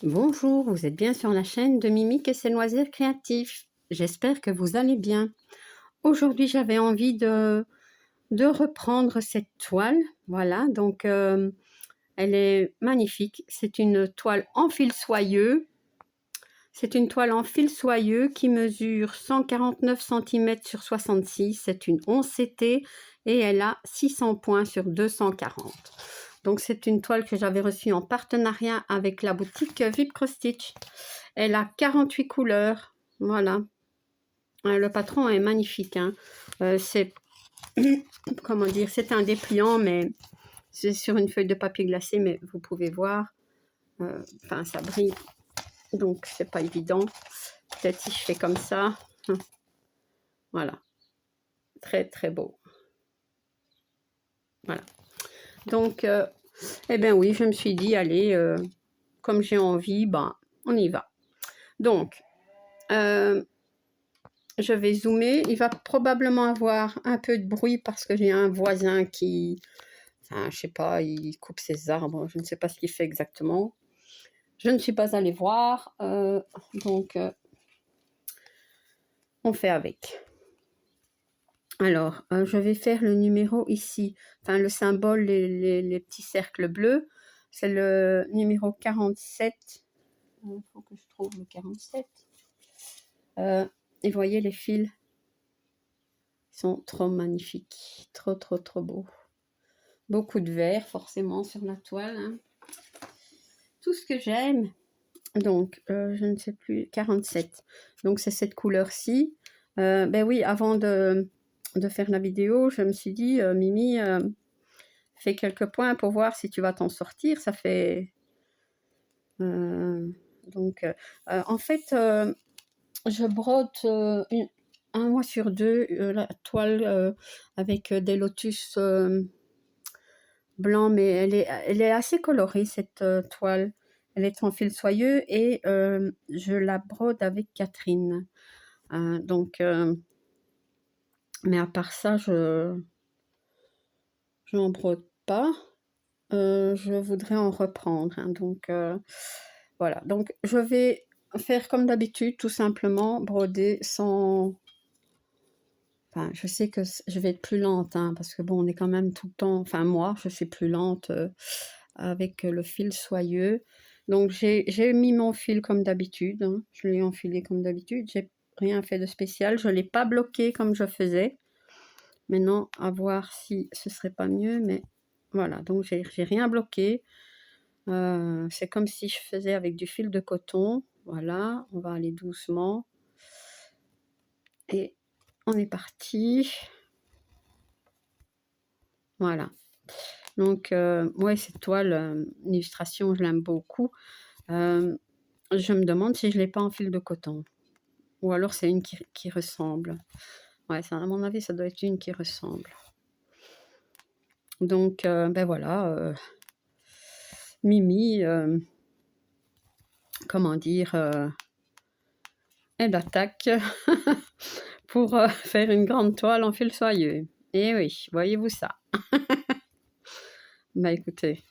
Bonjour, vous êtes bien sur la chaîne de Mimique et ses loisirs créatifs. J'espère que vous allez bien. Aujourd'hui, j'avais envie de reprendre cette toile. Voilà, donc elle est magnifique. C'est une toile en fil soyeux. C'est une toile en fil soyeux qui mesure 149 cm sur 66. C'est une 11 CT et elle a 600 points sur 240. Donc, c'est une toile que j'avais reçue en partenariat avec la boutique VIP Cross Stitch. Elle a 48 couleurs. Voilà. Le patron est magnifique. Hein. C'est, comment dire, c'est un dépliant, mais c'est sur une feuille de papier glacé, mais vous pouvez voir. Enfin, ça brille. Donc, c'est pas évident. Peut-être si je fais comme ça. Voilà. Très, très beau. Voilà. Donc, eh bien oui, je me suis dit, allez, comme j'ai envie, ben, on y va. Donc, je vais zoomer. Il va probablement avoir un peu de bruit parce que j'ai un voisin qui, enfin, je sais pas, il coupe ses arbres. Je ne sais pas ce qu'il fait exactement. Je ne suis pas allée voir, donc on fait avec. Alors, je vais faire le numéro ici, enfin le symbole, les petits cercles bleus. C'est le numéro 47. Il faut que je trouve le 47. Et voyez les fils. Ils sont trop magnifiques. Trop, trop, trop beaux. Beaucoup de vert, forcément, sur la toile. Hein. Tout ce que j'aime. Donc, je ne sais plus, 47. Donc, c'est cette couleur-ci. Ben oui, avant de faire la vidéo, je me suis dit, Mimi, fais quelques points pour voir si tu vas t'en sortir. Ça fait... en fait, je brode un mois sur deux la toile avec des lotus blancs, mais elle est assez colorée, cette toile. Elle est en fil soyeux et je la brode avec Catherine. Mais à part ça, je n'en brode pas. Je voudrais en reprendre. Hein, donc, voilà. Donc, je vais faire comme d'habitude, tout simplement, broder sans... Enfin, je sais que je vais être plus lente, hein, parce que bon, on est quand même tout le temps... Enfin, moi, je suis plus lente avec le fil soyeux. Donc, j'ai mis mon fil comme d'habitude. Hein, je l'ai enfilé comme d'habitude. J'ai rien fait de spécial. Je ne l'ai pas bloqué comme je faisais. Maintenant, à voir si ce serait pas mieux, mais voilà. Donc, j'ai rien bloqué. C'est comme si je faisais avec du fil de coton. Voilà, on va aller doucement. Et on est parti. Voilà. Donc, ouais, cette toile, l'illustration, je l'aime beaucoup. Je me demande si je ne l'ai pas en fil de coton. Ou alors c'est une qui ressemble. Ouais, ça, à mon avis, ça doit être une qui ressemble. Donc, ben voilà. Mimi, comment dire, elle attaque pour faire une grande toile en fil soyeux. Et oui, voyez-vous ça. Bah écoutez.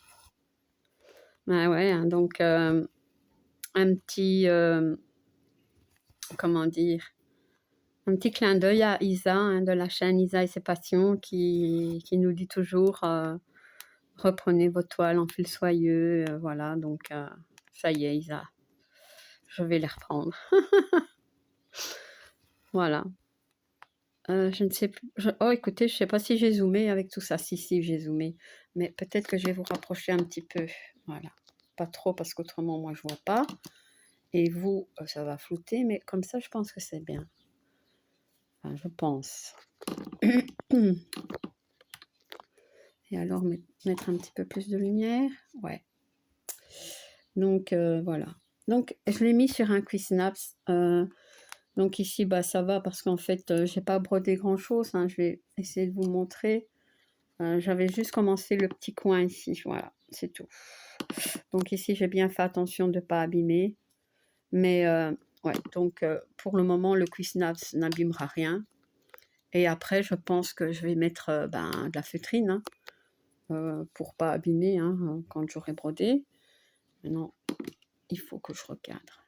Ah ouais, hein, donc un petit, comment dire, un petit clin d'œil à Isa, hein, de la chaîne Isa et ses passions, qui nous dit toujours reprenez vos toiles en fil soyeux. Voilà, donc ça y est, Isa, je vais les reprendre. Voilà. Je ne sais plus. Oh, écoutez, je ne sais pas si j'ai zoomé avec tout ça. Si, j'ai zoomé. Mais peut-être que je vais vous rapprocher un petit peu. Voilà. Pas trop parce qu'autrement, moi, je ne vois pas. Et vous, ça va flouter. Mais comme ça, je pense que c'est bien. Enfin, je pense. Et alors, mettre un petit peu plus de lumière. Ouais. Donc, voilà. Donc, je l'ai mis sur un Cuisnaps. Donc ici, bah, ça va parce qu'en fait, j'ai pas brodé grand-chose. Hein. Je vais essayer de vous montrer. J'avais juste commencé le petit coin ici, voilà, c'est tout. Donc ici, j'ai bien fait attention de ne pas abîmer. Mais ouais, donc pour le moment, le Cuisnaps n'abîmera rien. Et après, je pense que je vais mettre de la feutrine hein, pour pas abîmer hein, quand j'aurai brodé. Maintenant, il faut que je recadre.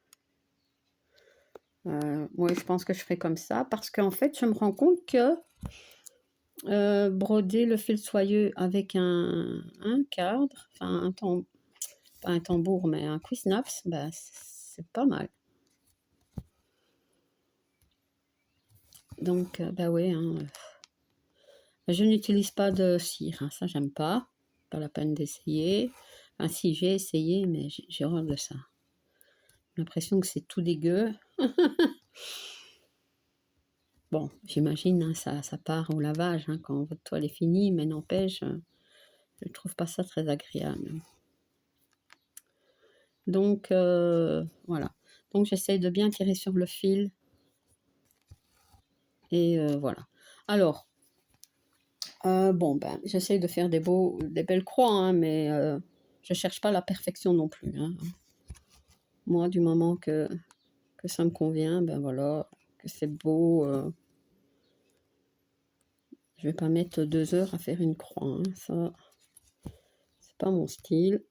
Oui, je pense que je ferai comme ça parce qu'en fait, je me rends compte que broder le fil soyeux avec un cadre, enfin pas un tambour, mais un Kuznaps, bah, c'est pas mal. Donc, bah oui, hein, je n'utilise pas de cire, hein, ça j'aime pas. Pas la peine d'essayer. Enfin, si, j'ai essayé, mais j'ai horreur de ça. J'ai l'impression que c'est tout dégueu. Bon, j'imagine, hein, ça part au lavage hein, quand votre toile est finie, mais n'empêche, je ne trouve pas ça très agréable. Donc, voilà. Donc, j'essaie de bien tirer sur le fil. Et voilà. Alors, bon, ben, j'essaie de faire des belles croix, hein, mais je cherche pas la perfection non plus. Hein. Moi, du moment que ça me convient, ben voilà, que c'est beau. Je vais pas mettre 2 heures à faire une croix. Hein, ça, c'est pas mon style.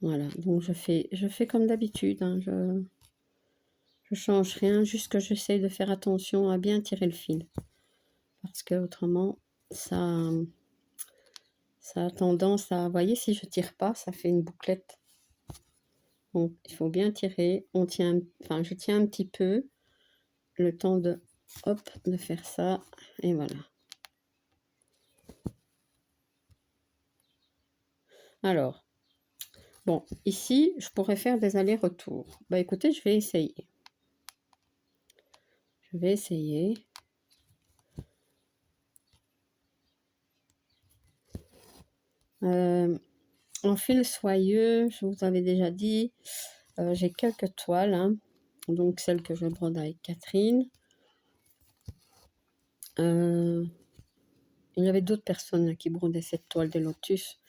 Voilà, donc je fais comme d'habitude. Hein, je change rien, juste que j'essaie de faire attention à bien tirer le fil. Parce que autrement, ça a tendance à... Vous voyez, si je tire pas, ça fait une bouclette. Donc, il faut bien tirer. Enfin, je tiens un petit peu le temps de, hop, de faire ça. Et voilà. Alors, bon, ici, je pourrais faire des allers-retours. Bah, écoutez, je vais essayer. Je vais essayer. En fil soyeux, je vous avais déjà dit, j'ai quelques toiles. Hein, donc, celle que je brode avec Catherine. Il y avait d'autres personnes qui brodaient cette toile des lotus,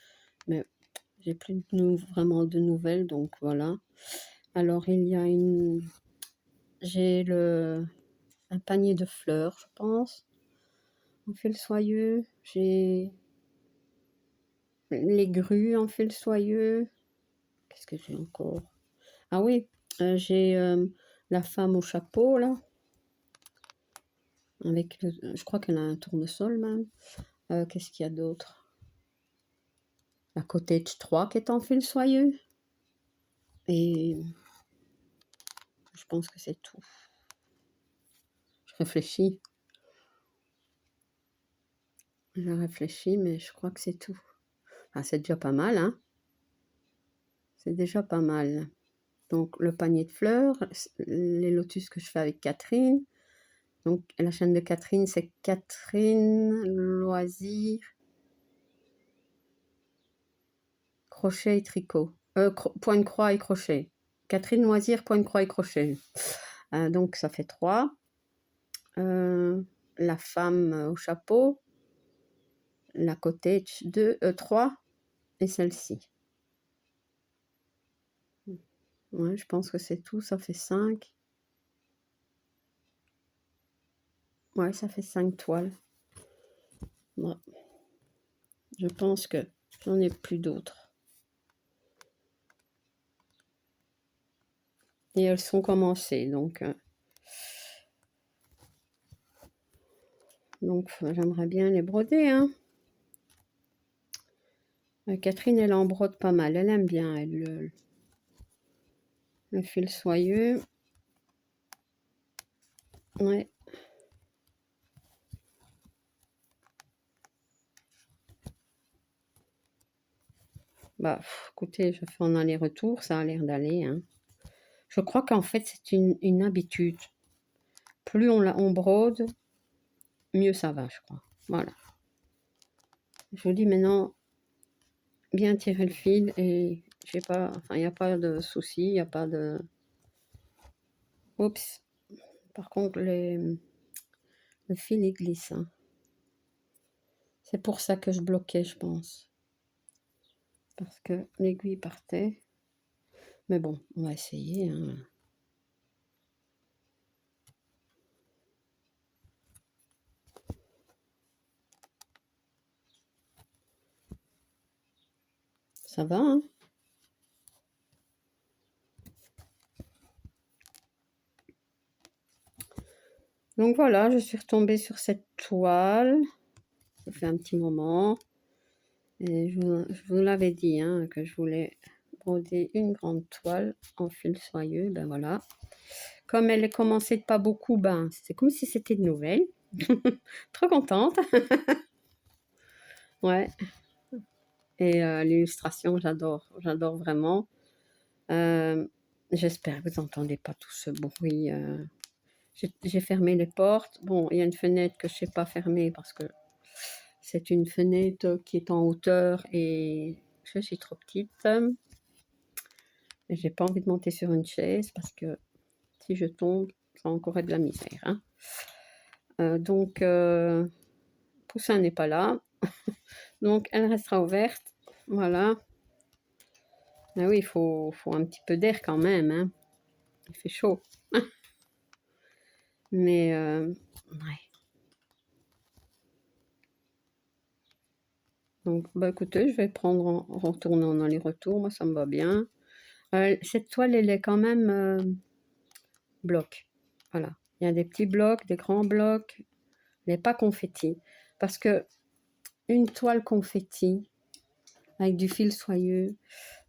mais j'ai plus vraiment de nouvelles, donc voilà. Alors il y a j'ai un panier de fleurs, je pense. En fil soyeux, j'ai les grues en fil soyeux. Qu'est-ce que j'ai encore? Ah oui, j'ai la femme au chapeau là, avec je crois qu'elle a un tournesol même. Qu'est-ce qu'il y a d'autre? La cottage 3 qui est en fil soyeux. Et je pense que c'est tout. Je réfléchis. Je réfléchis, mais je crois que c'est tout. Ah, c'est déjà pas mal, hein? C'est déjà pas mal. Donc, le panier de fleurs, les lotus que je fais avec Catherine. Donc, la chaîne de Catherine, c'est Catherine Loisir, crochet et tricot. Point de croix et crochet. Catherine Loisir, point de croix et crochet. Donc, ça fait 3. La femme au chapeau. La cottage 3. Et celle-ci. Ouais, je pense que c'est tout. Ça fait 5. Ouais, ça fait 5 toiles. Bon. Je pense que j'en ai plus d'autres. Et elles sont commencées, donc j'aimerais bien les broder. Hein. Catherine, elle en brode pas mal. Elle aime bien, elle, le fil soyeux. Ouais. Bah, écoutez, je fais en aller-retour, ça a l'air d'aller. Hein. Je crois qu'en fait, c'est une habitude. Plus on brode, mieux ça va, je crois. Voilà. Je vous dis maintenant, bien tirer le fil et j'ai pas, enfin, il n'y a pas de souci, il n'y a pas de... Oups. Par contre, le fil il glisse. Hein. C'est pour ça que je bloquais, je pense. Parce que l'aiguille partait. Mais bon, on va essayer. Hein. Ça va, hein? Donc voilà, je suis retombée sur cette toile. Ça fait un petit moment. Et je vous l'avais dit, hein, que je voulais broder une grande toile en fil soyeux. Ben voilà. Comme elle commençait de pas beaucoup, ben c'est comme si c'était de nouvelles. Trop contente. Ouais. Et l'illustration, j'adore vraiment. J'espère que vous n'entendez pas tout ce bruit. J'ai fermé les portes. Bon, il y a une fenêtre que je ne sais pas fermer parce que c'est une fenêtre qui est en hauteur et je suis trop petite. Et j'ai pas envie de monter sur une chaise parce que si je tombe, ça va encore être de la misère. Hein. Donc, Poussin n'est pas là. Donc, elle restera ouverte. Voilà. Mais oui, il faut un petit peu d'air quand même. Hein. Il fait chaud. Mais, ouais. Donc, bah écoutez, je vais prendre en retournant en aller-retour. Moi, ça me va bien. Cette toile, elle est quand même bloc. Voilà. Il y a des petits blocs, des grands blocs, mais pas confetti. Parce que une toile confetti avec du fil soyeux,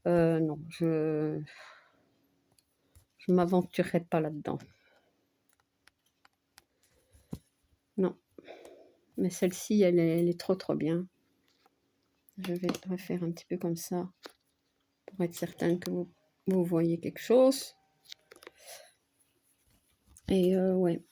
non, je m'aventurerai pas là-dedans. Non. Mais celle-ci, elle est trop bien. Je vais refaire un petit peu comme ça pour être certaine que vous voyez quelque chose. Et ouais.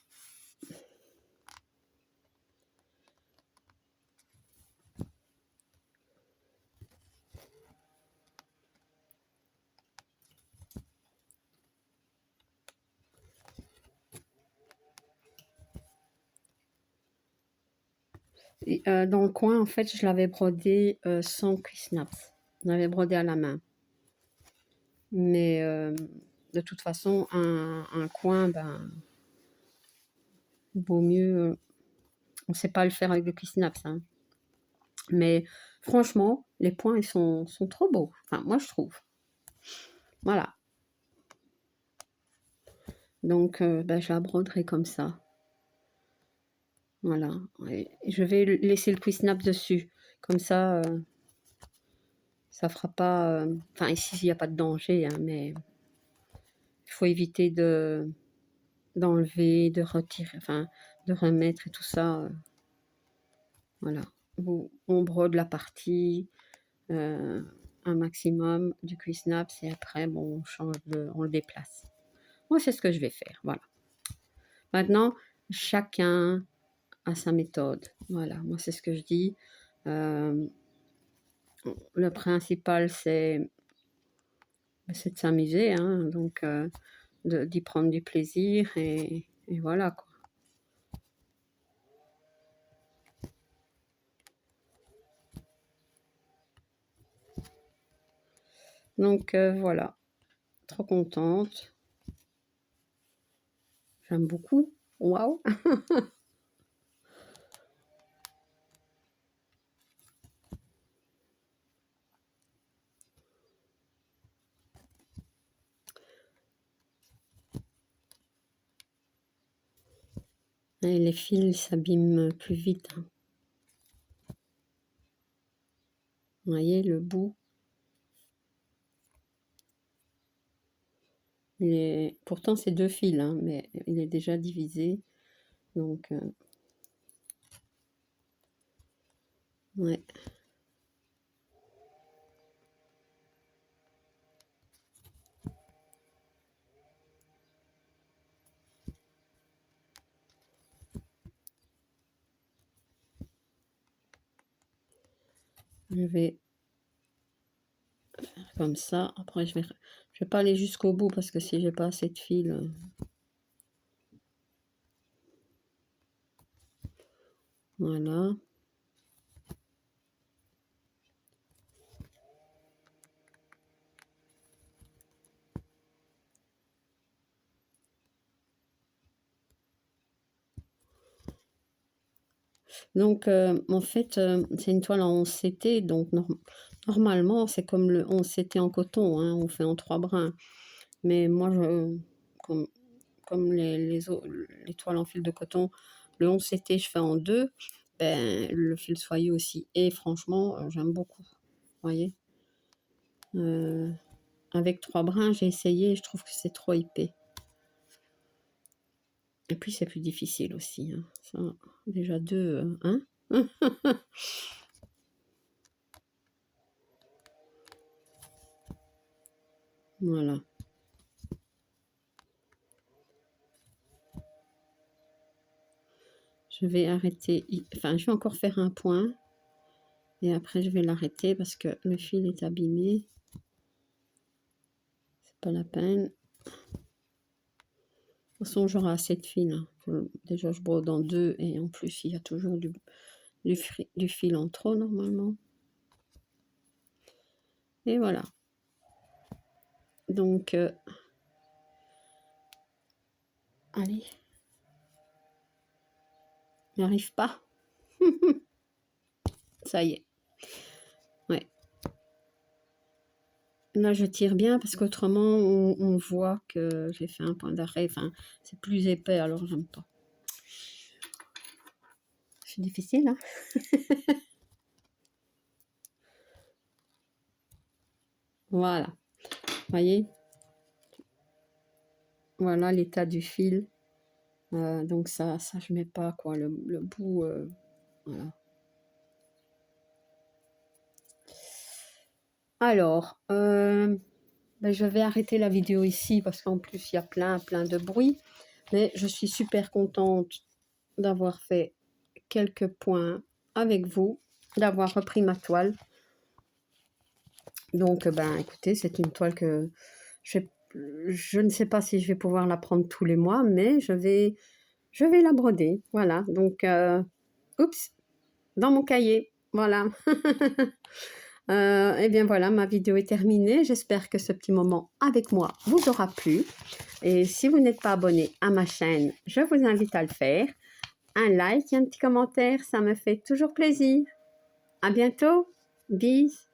Et, dans le coin, en fait, je l'avais brodé sans cuisse-naps. Je l'avais brodé à la main. Mais de toute façon, un coin, ben, vaut mieux. On ne sait pas le faire avec le cuisse-naps. Hein. Mais franchement, les points, ils sont trop beaux. Enfin, moi, je trouve. Voilà. Donc, ben, je la broderai comme ça. Voilà. Et je vais laisser le cuisse-naps dessus. Comme ça, ça fera pas... Enfin, ici, il n'y a pas de danger, hein, mais il faut éviter d'enlever, de retirer, enfin, de remettre et tout ça. Voilà. On brode la partie un maximum du cuisse-naps et après, bon, on le déplace. Moi, c'est ce que je vais faire. Voilà. Maintenant, chacun a sa méthode. Voilà. Moi, c'est ce que je dis. Le principal, c'est de s'amuser, hein, donc d'y prendre du plaisir et voilà quoi. Donc voilà, trop contente. J'aime beaucoup. Waouh! Et les fils s'abîment plus vite. Hein. Vous voyez le bout. Pourtant c'est 2 fils, hein, mais il est déjà divisé. Donc ouais. Je vais faire comme ça. Après je vais pas aller jusqu'au bout parce que si j'ai pas assez de fil. Voilà. Donc, en fait, c'est une toile en CT, donc Normalement, c'est comme le 11 c'était en coton, hein, on fait en 3 brins. Mais moi, comme les toiles en fil de coton, le 11 CT, je fais en 2, ben, le fil soyeux aussi. Et franchement, j'aime beaucoup. Vous voyez, avec 3 brins, j'ai essayé, je trouve que c'est trop épais. Et puis, c'est plus difficile aussi. Hein. Ça, déjà 2, hein. Voilà. Je vais arrêter, enfin, je vais encore faire un point. Et après, je vais l'arrêter parce que le fil est abîmé. C'est pas la peine. De toute façon, j'aurai assez de fil. Hein. Déjà, je brode en 2 et en plus, il y a toujours du fil en trop normalement. Et voilà. Donc, allez. Il n'arrive pas. Ça y est. Ouais. Là, je tire bien parce qu'autrement, on voit que j'ai fait un point d'arrêt. Enfin, c'est plus épais, alors j'aime pas. C'est difficile, hein. Voilà. Vous voyez? Voilà l'état du fil. Donc ça je mets pas quoi, le bout, voilà. Alors, ben, je vais arrêter la vidéo ici parce qu'en plus il y a plein de bruit. Mais je suis super contente d'avoir fait quelques points avec vous, d'avoir repris ma toile. Donc, ben écoutez, c'est une toile que je ne sais pas si je vais pouvoir la prendre tous les mois, mais je vais la broder. Voilà, donc, oups, dans mon cahier, voilà. Et bien voilà, ma vidéo est terminée. J'espère que ce petit moment avec moi vous aura plu. Et si vous n'êtes pas abonné à ma chaîne, je vous invite à le faire. Un like et un petit commentaire, ça me fait toujours plaisir. À bientôt. Bis.